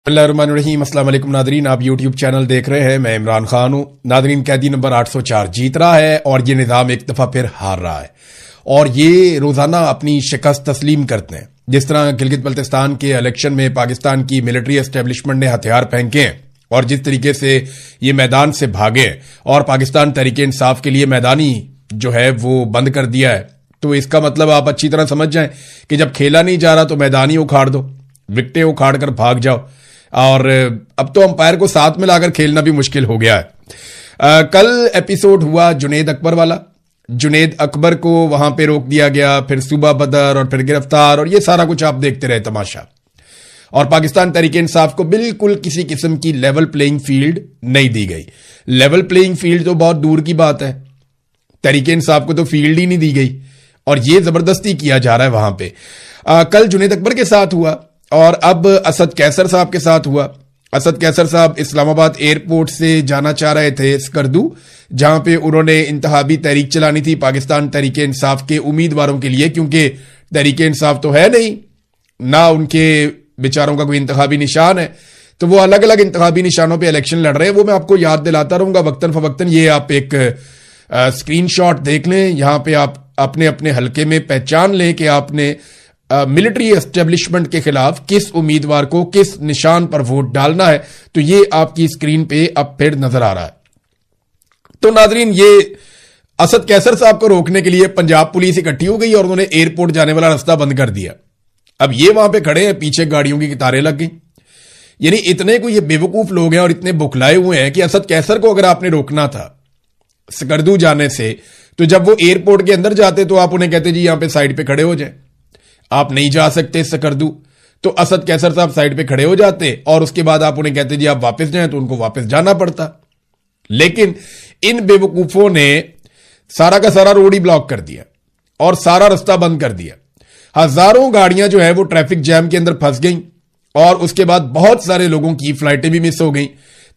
बिस्मिल्लाहिर्रहमानिर्रहीम। अस्सलाम वालेकुम नादरीन, आप यूट्यूब चैनल देख रहे हैं। मैं इमरान खान हूं। नादरीन, कैदी नंबर 804 जीत रहा है और ये निज़ाम एक दफा फिर हार रहा है और ये रोजाना अपनी शिकस्त तस्लीम करते हैं। जिस तरह गिलगित बल्तिस्तान के इलेक्शन में पाकिस्तान की मिलिट्री एस्टेब्लिशमेंट ने हथियार फेंके हैं और जिस तरीके से ये मैदान से भागे और पाकिस्तान तहरीके इंसाफ के लिए मैदानी जो है वो बंद कर दिया है, तो इसका मतलब आप अच्छी तरह समझ जाएं कि जब खेला नहीं जा रहा तो मैदान ही उखाड़ दो, विकटें उखाड़ कर भाग जाओ। और अब तो अंपायर को साथ में लाकर खेलना भी मुश्किल हो गया है। कल एपिसोड हुआ जुनेद अकबर वाला। जुनेद अकबर को वहां पे रोक दिया गया, फिर सूबा बदर और फिर गिरफ्तार, और ये सारा कुछ आप देखते रहे तमाशा। और पाकिस्तान तहरीके इंसाफ को बिल्कुल किसी किस्म की लेवल प्लेइंग फील्ड नहीं दी गई। लेवल प्लेइंग फील्ड तो बहुत दूर की बात है, तहरीके इंसाफ को तो फील्ड ही नहीं दी गई और ये जबरदस्ती किया जा रहा है वहां पे। कल जुनेद अकबर के साथ हुआ और अब असद कैसर साहब के साथ हुआ। असद कैसर साहब इस्लामाबाद एयरपोर्ट से जाना चाह रहे थे स्कर्दू, जहां पे उन्होंने इंतहाबी तहरीक चलानी थी पाकिस्तान तहरीके इंसाफ के उम्मीदवारों के लिए, क्योंकि तहरीके इंसाफ तो है नहीं ना, उनके बेचारों का कोई इंतखाबी निशान है, तो वो अलग अलग इंतखाबी निशानों पे इलेक्शन लड़ रहे हैं। वो मैं आपको याद दिलाता रहूंगा वक्तन फवक्तन। ये आप एक स्क्रीनशॉट देख लें, यहां पे आप अपने अपने हलके में पहचान लें कि आपने मिलिट्री एस्टेब्लिशमेंट के खिलाफ किस उम्मीदवार को किस निशान पर वोट डालना है। तो ये आपकी स्क्रीन पे अब फिर नजर आ रहा है। तो नाजरीन, ये असद कैसर साहब को रोकने के लिए पंजाब पुलिस इकट्ठी हो गई और उन्होंने एयरपोर्ट जाने वाला रास्ता बंद कर दिया। अब ये वहां पे खड़े हैं, पीछे गाड़ियों की कतारें लग गई। यानी इतने को ये बेवकूफ लोग हैं और इतने बुखलाए हुए हैं कि असद कैसर को अगर आपने रोकना था स्कर्दू जाने से, तो जब वो एयरपोर्ट के अंदर जाते तो आप उन्हें कहते जी यहां पे साइड पे खड़े हो जाए, आप नहीं जा सकते स्कर्दू। तो असद कैसर साहब साइड पे खड़े हो जाते और उसके बाद आप उन्हें कहते जी आप वापस जाएं, तो उनको वापस जाना पड़ता। लेकिन इन बेवकूफों ने सारा का सारा रोड ही ब्लॉक कर दिया और सारा रास्ता बंद कर दिया। हजारों गाड़ियां जो है वो ट्रैफिक जैम के अंदर फंस गई और उसके बाद बहुत सारे लोगों की फ्लाइटें भी मिस हो गई।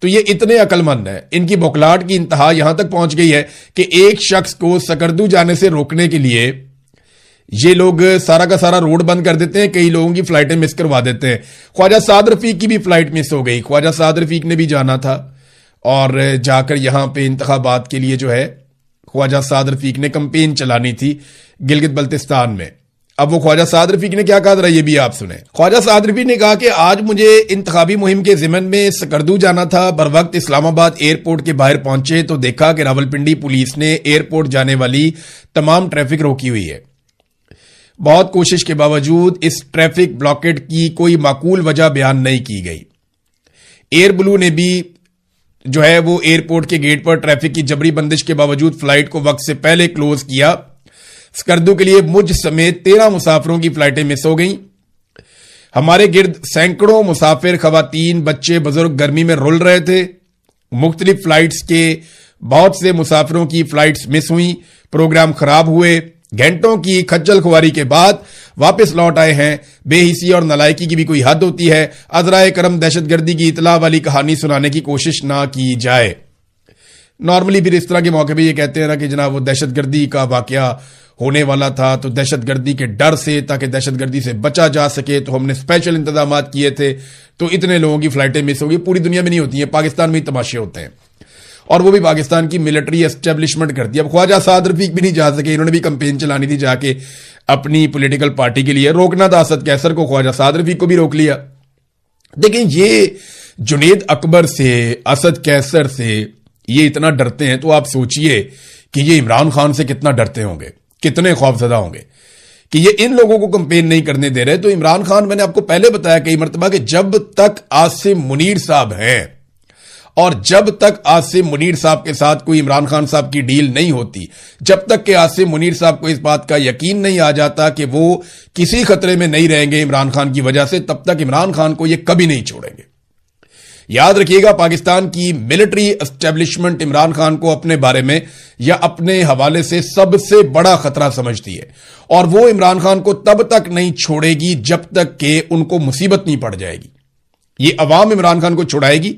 तो ये इतने अकलमंद है, इनकी बौखलाहट की इंतहा यहां तक पहुंच गई है कि एक शख्स को स्कर्दू जाने से रोकने के लिए ये लोग सारा का सारा रोड बंद कर देते हैं, कई लोगों की फ्लाइटें मिस करवा देते हैं। ख्वाजा साद रफीक की भी फ्लाइट मिस हो गई। ख्वाजा साद रफीक ने भी जाना था और जाकर यहां पे इंतखाबात के लिए जो है ख्वाजा साद रफीक ने कैंपेन चलानी थी गिलगित बल्तिस्तान में। अब वो ख्वाजा साद रफीक ने क्या कहा था, ये भी आप सुने। ख्वाजा साद रफीक ने कहा कि आज मुझे इंतखाबी मुहिम के जिमन में स्कर्दू जाना था। बर वक्त इस्लामाबाद एयरपोर्ट के बाहर पहुंचे तो देखा कि रावलपिंडी पुलिस ने एयरपोर्ट जाने वाली तमाम ट्रैफिक रोकी हुई है। बहुत कोशिश के बावजूद इस ट्रैफिक ब्लॉकेट की कोई माकूल वजह बयान नहीं की गई। एयर ब्लू ने भी जो है वो एयरपोर्ट के गेट पर ट्रैफिक की जबरी बंदिश के बावजूद फ्लाइट को वक्त से पहले क्लोज किया। स्कर्दू के लिए मुझ समेत 13 मुसाफिरों की फ्लाइटें मिस हो गईं। हमारे गिर्द सैकड़ों मुसाफिर, खवातीन, बच्चे, बुजुर्ग गर्मी में रुल रहे थे। मुख्तलिफ फ्लाइट्स के बहुत से मुसाफिरों की फ्लाइट्स मिस हुई, प्रोग्राम खराब हुए। घंटों की खज्जल खुआरी के बाद वापस लौट आए हैं। बेहिसी और नलायकी की भी कोई हद होती है। अजराए करम दहशतगर्दी की इतला वाली कहानी सुनाने की कोशिश ना की जाए। नॉर्मली फिर इस तरह के मौके पे ये कहते हैं ना कि जनाब वो दहशतगर्दी का वाकया होने वाला था, तो दहशतगर्दी के डर से, ताकि दहशतगर्दी से बचा जा सके, तो हमने स्पेशल इंतजाम किए थे, तो इतने लोगों की फ्लाइटें मिस हो गई। पूरी दुनिया में नहीं होती हैं, पाकिस्तान में ही तमाशे होते हैं और वो भी पाकिस्तान की मिलिट्री एस्टेब्लिशमेंट करती है। अब ख्वाजा साद रफीक भी नहीं जा सके, इन्होंने भी कैंपेन चलानी थी जाके अपनी पॉलिटिकल पार्टी के लिए। रोकना था असद कैसर को, ख्वाजा साद रफीक को भी रोक लिया। लेकिन ये जुनेद अकबर से, असद कैसर से ये इतना डरते हैं, तो आप सोचिए कि ये इमरान खान से कितना डरते होंगे, कितने खौफजदा होंगे कि ये इन लोगों को कैंपेन नहीं करने दे रहे। तो इमरान खान, मैंने आपको पहले बताया कई मरतबा कि जब तक आसिम मुनीर साहब हैं और जब तक आसिम मुनीर साहब के साथ कोई इमरान खान साहब की डील नहीं होती, जब तक कि आसिम मुनीर साहब को इस बात का यकीन नहीं आ जाता कि वो किसी खतरे में नहीं रहेंगे इमरान खान की वजह से, तब तक इमरान खान को ये कभी नहीं छोड़ेंगे। याद रखिएगा, पाकिस्तान की मिलिट्री एस्टेब्लिशमेंट इमरान खान को अपने बारे में या अपने हवाले से सबसे बड़ा खतरा समझती है और वो इमरान खान को तब तक नहीं छोड़ेगी जब तक कि उनको मुसीबत नहीं पड़ जाएगी। ये अवाम इमरान खान को छुड़ाएगी।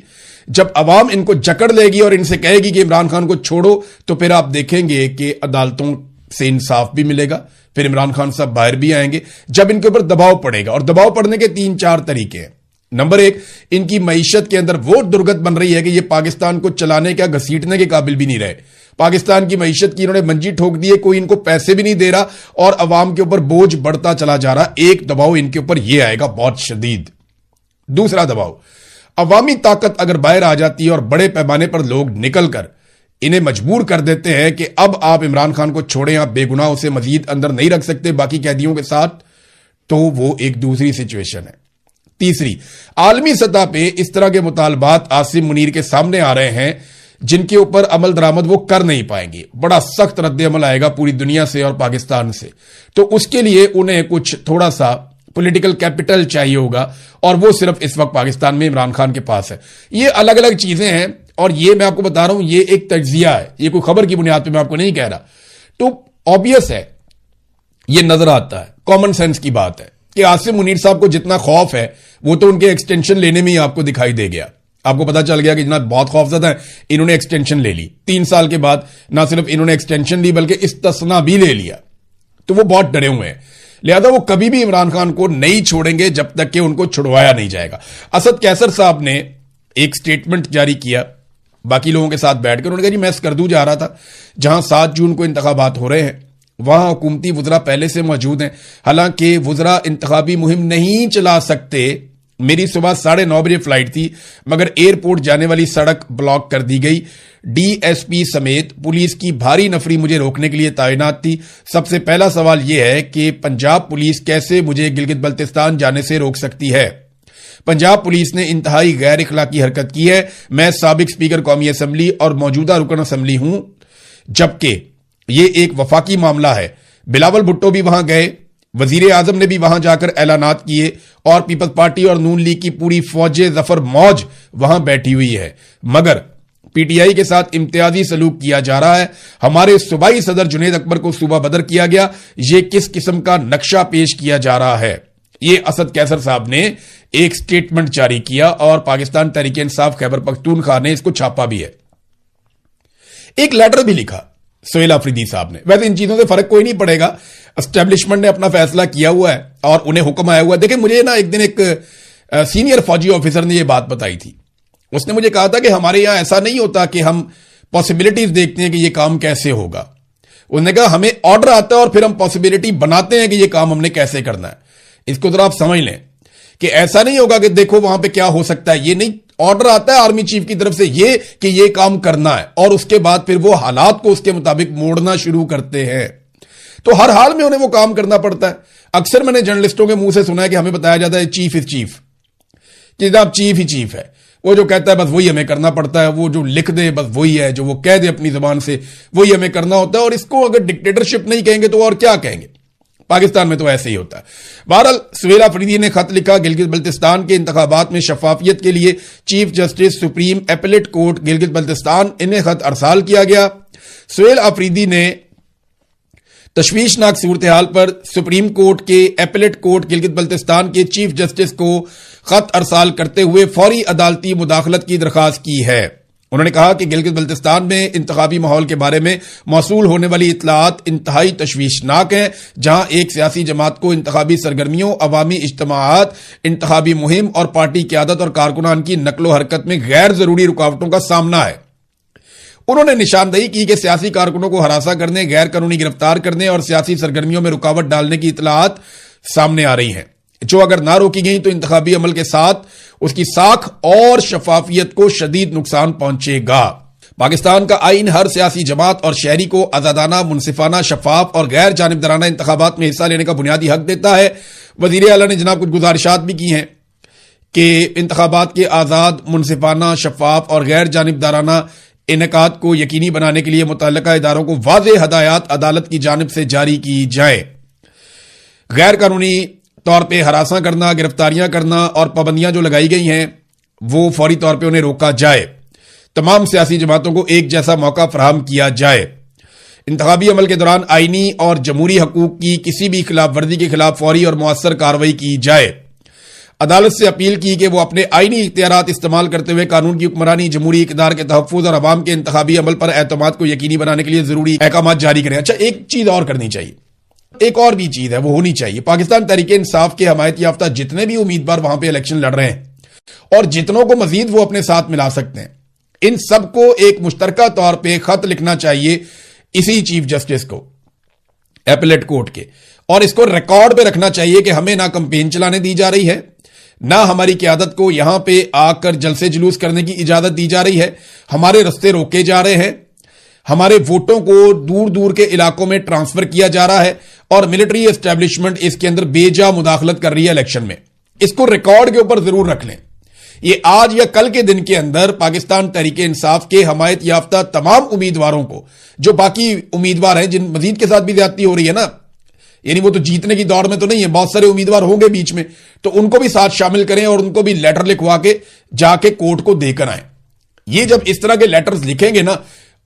जब अवाम इनको जकड़ लेगी और इनसे कहेगी कि इमरान खान को छोड़ो, तो फिर आप देखेंगे कि अदालतों से इंसाफ भी मिलेगा, फिर इमरान खान साहब बाहर भी आएंगे। जब इनके ऊपर दबाव पड़ेगा, और दबाव पड़ने के 3-4 तरीके हैं। नंबर एक, इनकी मईशत के अंदर वो दुर्गत बन रही है कि ये पाकिस्तान को चलाने का घसीटने के काबिल भी नहीं रहे। पाकिस्तान की मईशत की इन्होंने मंजी ठोक दी है, कोई इनको पैसे भी नहीं दे रहा और अवाम के ऊपर बोझ बढ़ता चला जा रहा। एक दबाव इनके ऊपर ये आएगा बहुत शदीद। दूसरा दबाव, अवामी ताकत अगर बाहर आ जाती है और बड़े पैमाने पर लोग निकलकर इन्हें मजबूर कर देते हैं कि अब आप इमरान खान को छोड़ें, आप बेगुनाह उसे मजीद अंदर नहीं रख सकते बाकी कैदियों के साथ, तो वो एक दूसरी सिचुएशन है। तीसरी, आलमी सतह पे इस तरह के मुतालबात आसिम मुनीर के सामने आ रहे हैं जिनके ऊपर अमल दरामद वो कर नहीं पाएंगे। बड़ा सख्त रद्द अमल आएगा पूरी दुनिया से और पाकिस्तान से, तो उसके लिए उन्हें कुछ थोड़ा सा पॉलिटिकल कैपिटल चाहिए होगा और वो सिर्फ इस वक्त पाकिस्तान में इमरान खान के पास है। ये अलग अलग चीजें हैं और ये मैं आपको बता रहा हूं, ये एक तज्जिया है, ये कोई खबर की बुनियाद पे मैं आपको नहीं कह रहा। तो ऑब्वियस है, ये नजर आता है, कॉमन सेंस की बात है कि आसिम मुनीर साहब को जितना खौफ है वो तो उनके एक्सटेंशन लेने में ही आपको दिखाई दे गया। आपको पता चल गया कि जनाब बहुत खौफजदा है, इन्होंने एक्सटेंशन ले ली। 3 साल के बाद ना सिर्फ इन्होंने एक्सटेंशन ली बल्कि इस्तिस्ना भी ले लिया, तो वो बहुत डरे हुए हैं। लिहाजा वो कभी भी इमरान खान को नहीं छोड़ेंगे जब तक कि उनको छुड़वाया नहीं जाएगा। असद कैसर साहब ने एक स्टेटमेंट जारी किया बाकी लोगों के साथ बैठकर, उन्होंने कहा जी मैं स्कर्दू जा रहा था जहां 7 जून को इंतखाबात हो रहे हैं, वहां हुकूमती वुजरा पहले से मौजूद हैं, हालांकि वुजरा इंतखाबी मुहिम नहीं चला सकते। मेरी सुबह 9:30 बजे फ्लाइट थी मगर एयरपोर्ट जाने वाली सड़क ब्लॉक कर दी गई। डीएसपी समेत पुलिस की भारी नफरी मुझे रोकने के लिए तैनात थी। सबसे पहला सवाल यह है कि पंजाब पुलिस कैसे मुझे गिलगित बल्तिस्तान जाने से रोक सकती है? पंजाब पुलिस ने इंतहाई गैर इखलाकी हरकत की है। मैं साबिक स्पीकर कौमी असम्बली और मौजूदा रुकन असम्बली हूं, जबकि यह एक वफाकी मामला है। बिलावल भुट्टो भी वहां गए, वजीर आजम ने भी वहां जाकर ऐलानात किए और पीपल्स पार्टी और नून लीग की पूरी फौजे जफर मौज वहां बैठी हुई है, मगर पीटीआई के साथ इम्तियाजी सलूक किया जा रहा है। हमारे सूबाई सदर जुनेद अकबर को सूबा बदर किया गया। यह किस किस्म का नक्शा पेश किया जा रहा है? यह असद कैसर साहब ने एक स्टेटमेंट जारी किया और पाकिस्तान तहरीक इंसाफ खैबर पख्तूनख्वा ने इसको छापा भी है। एक लेटर भी लिखा सुहेल अफरीदी साहब ने। वैसे इन चीजों से फर्क कोई नहीं पड़ेगा, एस्टेब्लिशमेंट ने अपना फैसला किया हुआ है और उन्हें हुक्म आया हुआ है। देखिए, मुझे ना एक दिन एक सीनियर फौजी ऑफिसर ने यह बात बताई थी। उसने मुझे कहा था कि हमारे यहां ऐसा नहीं होता कि हम पॉसिबिलिटीज देखते हैं कि यह काम कैसे होगा। उसने कहा हमें ऑर्डर आता है और फिर हम पॉसिबिलिटी बनाते हैं कि यह काम हमने कैसे करना है। इसको जरा आप समझ लें कि ऐसा नहीं होगा कि देखो वहां पे क्या हो सकता है, ये नहीं। ऑर्डर आता है आर्मी चीफ की तरफ से ये कि ये काम करना है और उसके बाद फिर वो हालात को उसके मुताबिक मोड़ना शुरू करते हैं। तो हर हाल में उन्हें वो काम करना पड़ता है। अक्सर मैंने जर्नलिस्टों के मुंह से सुना है कि हमें बताया जाता है चीफ इज चीफ, कि जनाब चीफ ही चीफ है, वो जो कहता है बस वही हमें करना पड़ता है, वो जो लिख दे बस वही है, जो वो कह दे अपनी जुबान से वही हमें करना होता है। और इसको अगर डिक्टेटरशिप नहीं कहेंगे तो और क्या कहेंगे? पाकिस्तान में तो ऐसे ही होता है। बहरहाल सुहेल अफरीदी ने खत लिखा, गिलगित बल्तिस्तान के इंतखाबात में शफाफियत के लिए chief justice supreme appellate court Gilgit Baltistan, इन्हें खत अरसाल किया गया। सुहेल अफरीदी ने तशवीशनाक सूरत हाल पर सुप्रीम कोर्ट के एपेलेट कोर्ट गिलगित बल्तिस्तान के चीफ जस्टिस को खत अरसाल करते हुए फौरी अदालती मुदाखलत की दरखास्त की है। उन्होंने कहा कि गिलगित बल्तिस्तान में इंतखाबी माहौल के बारे में मौसूल होने वाली इतलात इंतहाई तशवीशनाक हैं, जहां एक सियासी जमात को इंतखाबी सरगर्मियों, अवामी इज्तमाआत, इंतखाबी मुहिम और पार्टी क़यादत और कारकुनान की नकलो हरकत में गैर जरूरी रुकावटों का सामना है। उन्होंने निशानदेही की कि सियासी कारकुनों को हरासा करने, गैर कानूनी गिरफ्तार करने और सियासी सरगर्मियों में रुकावट डालने की इतलात सामने आ रही हैं, जो अगर ना रोकी गई तो इंतखाबी अमल के साथ उसकी साख और शफाफियत को शदीद नुकसान पहुंचेगा। पाकिस्तान का आइन हर सियासी जमात और शहरी को आजादाना, मुनसिफाना, शफाफ और गैर जानिबदाराना इंतखाबात में हिस्सा लेने का बुनियादी हक देता है। वजीर आला ने जनाब कुछ गुजारिशात भी की हैं कि इंतखाबात के आजाद, मुनसिफाना, शफाफ और गैर जानिबदाराना इनेकाद को यकीनी बनाने के लिए मुतल्लिका इदारों को वाज़ेह हदायत अदालत की जानिब से जारी की जाए। गैर कानूनी तौर पे हरासा करना, गिरफ्तारियां करना और पाबंदियां जो लगाई गई हैं वो फौरी तौर पे उन्हें रोका जाए। तमाम सियासी जमातों को एक जैसा मौका फराहम किया जाए। इंतखाबी अमल के दौरान आईनी और जमहूरी हकूक की किसी भी खिलाफ वर्जी के खिलाफ फौरी और मौसर कार्रवाई की जाए। अदालत से अपील की कि वो अपने आईनी इख्तियारात इस्तेमाल करते हुए कानून की हुक्मरानी, जमहूरी इक़दार के तहफ़्फ़ुज़ और अवाम के इंतखाबी अमल पर एतमाद को यकीनी बनाने के लिए जरूरी अहकाम जारी करें। अच्छा, एक चीज और करनी चाहिए, एक और भी चीज है वो होनी चाहिए। पाकिस्तान तहरीक इंसाफ के हमायत याफ्ता जितने भी उम्मीदवार वहां पे इलेक्शन लड़ रहे हैं, और जितनों को मजीद वो अपने साथ मिला सकते हैं, इन सबको एक मुश्तरका तौर पे खत लिखना चाहिए इसी चीफ जस्टिस को, एपेलेट कोर्ट के, और इसको रिकॉर्ड पे रखना चाहिए कि हमें ना कैंपेन चलाने दी जा रही है, ना हमारी क़यादत को यहां पे आकर जलसे जुलूस करने की इजाजत दी जा रही है, हमारे रास्ते रोके जा रहे हैं, हमारे वोटों को दूर दूर के इलाकों में ट्रांसफर किया जा रहा है और मिलिट्री एस्टेब्लिशमेंट इसके अंदर बेजा मुदाखलत कर रही है इलेक्शन में। इसको रिकॉर्ड के ऊपर जरूर रख लें। ये आज या कल के दिन के अंदर पाकिस्तान तहरीक इंसाफ के हमायत याफ्ता तमाम उम्मीदवारों को, जो बाकी उम्मीदवार हैं जिन मजीद के साथ भी ज्यादती हो रही है ना, यानी वो तो जीतने की दौड़ में तो नहीं है, बहुत सारे उम्मीदवार होंगे बीच में, तो उनको भी साथ शामिल करें और उनको भी लेटर लिखवा के जाके कोर्ट को देकर आए। ये जब इस तरह के लेटर्स लिखेंगे ना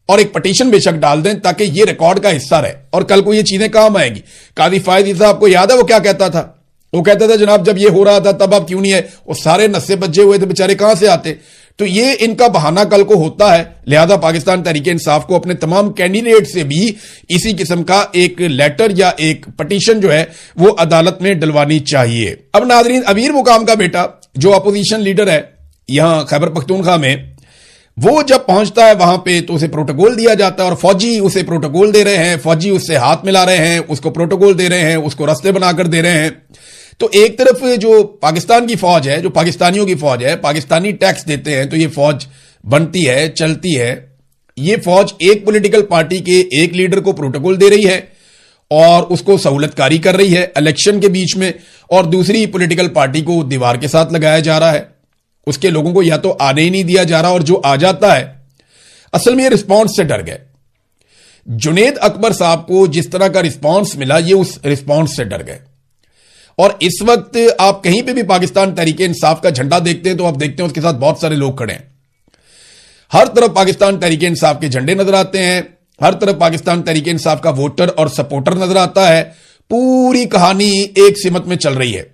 और एक पटिशन बेशक डाल दें ताकि ये रिकॉर्ड का हिस्सा रहे और कल को ये चीजें काम आएंगी। काजी फायद साहब को याद है वो क्या कहता था? वो कहता था जनाब जब ये हो रहा था तब आप क्यों नहीं है, वो सारे नस्से बज्जे हुए थे बेचारे, कहां से आते? तो ये इनका बहाना कल को होता है। लिहाजा पाकिस्तान तहरीक इंसाफ को अपने तमाम कैंडिडेट से भी इसी किस्म का एक लेटर या एक पटिशन जो है वो अदालत में डलवानी चाहिए। अब नाजरीन, अमीर मुकाम का बेटा जो अपोजिशन लीडर है यहां खैबर पख्तूनख्वा में, वो जब पहुंचता है वहां पे तो उसे प्रोटोकॉल दिया जाता है और फौजी उसे प्रोटोकॉल दे रहे हैं, फौजी उससे हाथ मिला रहे हैं, उसको प्रोटोकॉल दे रहे हैं, उसको रास्ते बनाकर दे रहे हैं। तो एक तरफ जो पाकिस्तान की फौज है, जो पाकिस्तानियों की फौज है, पाकिस्तानी टैक्स देते हैं तो ये फौज बनती है, चलती है। ये फौज एक पॉलिटिकल पार्टी के एक लीडर को प्रोटोकॉल दे रही है और उसको सहूलतकारी कर रही है इलेक्शन के बीच में, और दूसरी पॉलिटिकल पार्टी को दीवार के साथ लगाया जा रहा है। उसके लोगों को या तो आने ही नहीं दिया जा रहा और जो आ जाता है असल में ये रिस्पॉन्स से डर गए। जुनेद अकबर साहब को जिस तरह का रिस्पॉन्स मिला ये उस रिस्पॉन्स से डर गए। और इस वक्त आप कहीं पे भी पाकिस्तान तहरीक इंसाफ का झंडा देखते हैं तो आप देखते हैं उसके साथ बहुत सारे लोग खड़े हैं। हर तरफ पाकिस्तान तहरीक इंसाफ के झंडे नजर आते हैं, हर तरफ पाकिस्तान तहरीक इंसाफ का वोटर और सपोर्टर नजर आता है। पूरी कहानी एक सिमत में चल रही है।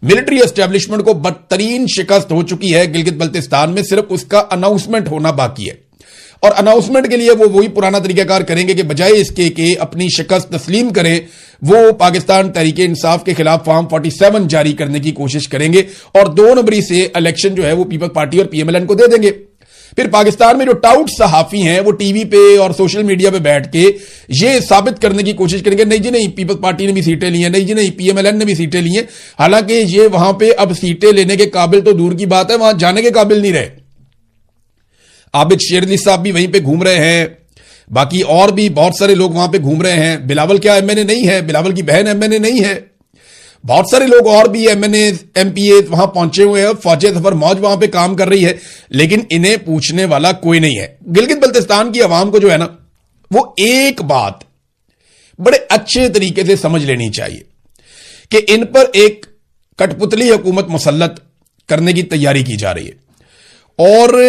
मिलिट्री एस्टेब्लिशमेंट को बदतरीन शिकस्त हो चुकी है गिलगित बल्तिस्तान में, सिर्फ उसका अनाउंसमेंट होना बाकी है। और अनाउंसमेंट के लिए वो वही पुराना तरीकाकार करेंगे कि बजाय इसके कि अपनी शिकस्त तस्लीम करें, वो पाकिस्तान तहरीक इंसाफ के खिलाफ फॉर्म 47 जारी करने की कोशिश करेंगे और 2 नवंबर से इलेक्शन जो है वो पीपल्स पार्टी और पीएमएलएन को दे देंगे। फिर पाकिस्तान में जो टाउट सहाफी हैं वो टीवी पे और सोशल मीडिया पे बैठ के ये साबित करने की कोशिश करेंगे, नहीं जी नहीं, पीपल्स पार्टी ने भी सीटें ली हैं, नहीं जी नहीं, पीएमएलएन ने भी सीटें ली हैं। हालांकि ये वहां पे अब सीटें लेने के काबिल तो दूर की बात है, वहां जाने के काबिल नहीं रहे। आबिद शेर अली साहब भी वहीं पे घूम रहे हैं, बाकी और भी बहुत सारे लोग वहां पे घूम रहे हैं। बिलावल क्या एमएनए नहीं है? बिलावल की बहन एमएनए नहीं है। बहुत सारे लोग और भी एमएनए एमपीए वहां पहुंचे हुए हैं, फौज सफर मौज वहां पे काम कर रही है, लेकिन इन्हें पूछने वाला कोई नहीं है। गिलगित बल्तिस्तान की आवाम को जो है ना वो एक बात बड़े अच्छे तरीके से समझ लेनी चाहिए कि इन पर एक कठपुतली हुकूमत मुसल्लत करने की तैयारी की जा रही है और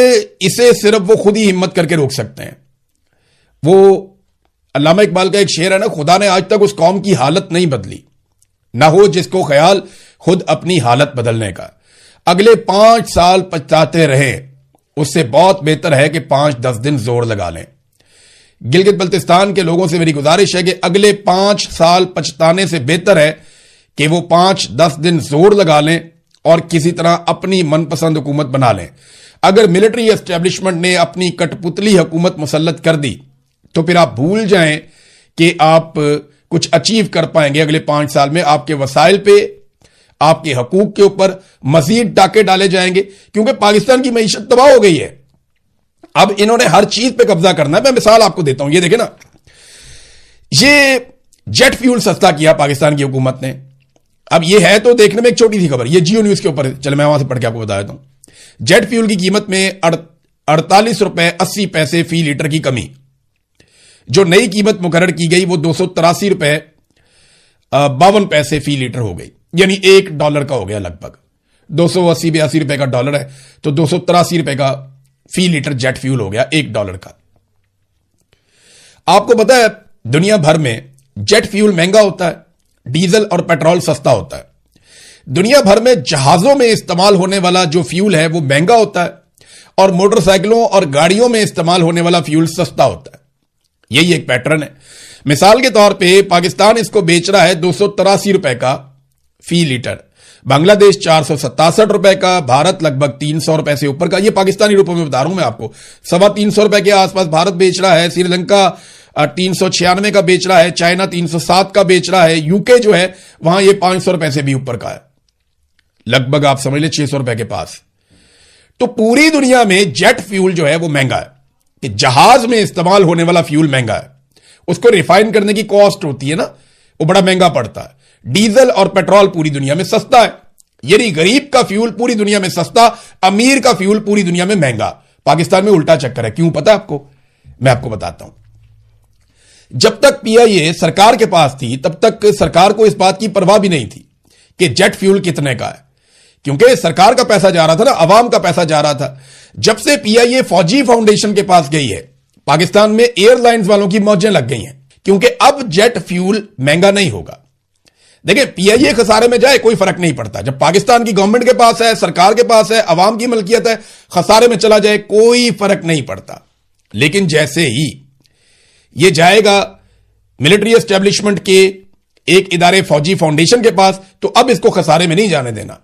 इसे सिर्फ वो खुद ही हिम्मत करके रोक सकते हैं। वो अल्लामा इकबाल का एक शेर है ना, खुदा ने आज तक उस कौम की हालत नहीं बदली, ना हो जिसको ख्याल खुद अपनी हालत बदलने का। अगले 5 साल पछताते रहे उससे बहुत बेहतर है कि 5-10 दिन जोर लगा लें। गिलगित बल्तिस्तान के लोगों से मेरी गुजारिश है कि अगले 5 साल पछताने से बेहतर है कि वो 5-10 दिन जोर लगा लें और किसी तरह अपनी मनपसंद हुकूमत बना लें। अगर मिलिट्री एस्टेब्लिशमेंट ने अपनी कठपुतली हुकूमत मुसल्लत कर दी तो फिर आप भूल जाएं कि आप कुछ अचीव कर पाएंगे अगले 5 साल में। आपके वसाइल पे, आपके हकूक के ऊपर मजीद डाके डाले जाएंगे, क्योंकि पाकिस्तान की मईशत तबाह हो गई है। अब इन्होंने हर चीज पे कब्जा करना है। मैं मिसाल आपको देता हूं, ये देखे ना, ये जेट फ्यूल सस्ता किया पाकिस्तान की हुकूमत ने। अब ये है तो देखने में एक छोटी सी खबर, ये जियो न्यूज के ऊपर, चलो मैं वहां से पढ़ के आपको बता देता हूं। जेट फ्यूल की कीमत में 48 रुपए 80 पैसे फी लीटर की कमी। जो नई कीमत मुकर्रर की गई वो 283 रुपए 52 पैसे फी लीटर हो गई, यानी $1 का हो गया लगभग। 280-82 रुपए का डॉलर है तो 283 रुपए का फी लीटर जेट फ्यूल हो गया $1 का। आपको पता है दुनिया भर में जेट फ्यूल महंगा होता है, डीजल और पेट्रोल सस्ता होता है। दुनिया भर में जहाजों में इस्तेमाल होने वाला जो फ्यूल है वो महंगा होता है और मोटरसाइकिलों और गाड़ियों में इस्तेमाल होने वाला फ्यूल सस्ता होता है। यही एक पैटर्न है। मिसाल के तौर पे पाकिस्तान इसको बेच रहा है 283 रुपए का फी लीटर, बांग्लादेश 467 रुपए का, भारत लगभग 300 रुपए से ऊपर का। ये पाकिस्तानी रुपयों में बता रहा हूं मैं आपको, 325 रुपए के आसपास भारत बेच रहा है। श्रीलंका 396 का बेच रहा है, चाइना 307 का बेच रहा है, यूके जो है वहां ये 500 रुपए से भी ऊपर का है, लगभग आप समझ ले 600 रुपए के पास। तो पूरी दुनिया में जेट फ्यूल जो है वो महंगा है, कि जहाज में इस्तेमाल होने वाला फ्यूल महंगा है, उसको रिफाइन करने की कॉस्ट होती है ना, वो बड़ा महंगा पड़ता है। डीजल और पेट्रोल पूरी दुनिया में सस्ता है, यानी गरीब का फ्यूल पूरी दुनिया में सस्ता, अमीर का फ्यूल पूरी दुनिया में महंगा। पाकिस्तान में उल्टा चक्कर है, क्यों पता है आपको? मैं आपको बताता हूं। जब तक पीआईए सरकार के पास थी तब तक सरकार को इस बात की परवाह भी नहीं थी कि जेट फ्यूल कितने का है, क्योंकि सरकार का पैसा जा रहा था ना, अवाम का पैसा जा रहा था। जब से पीआईए फौजी फाउंडेशन के पास गई है, पाकिस्तान में एयरलाइंस वालों की मौजें लग गई हैं, क्योंकि अब जेट फ्यूल महंगा नहीं होगा। देखिए, पीआईए खसारे में जाए कोई फर्क नहीं पड़ता, जब पाकिस्तान की गवर्नमेंट के पास है, सरकार के पास है, अवाम की मलकियत है, खसारे में चला जाए कोई फर्क नहीं पड़ता। लेकिन जैसे ही ये जाएगा मिलिट्री एस्टेब्लिशमेंट के एक इदारे फौजी फाउंडेशन के पास, तो अब इसको खसारे में नहीं जाने देना।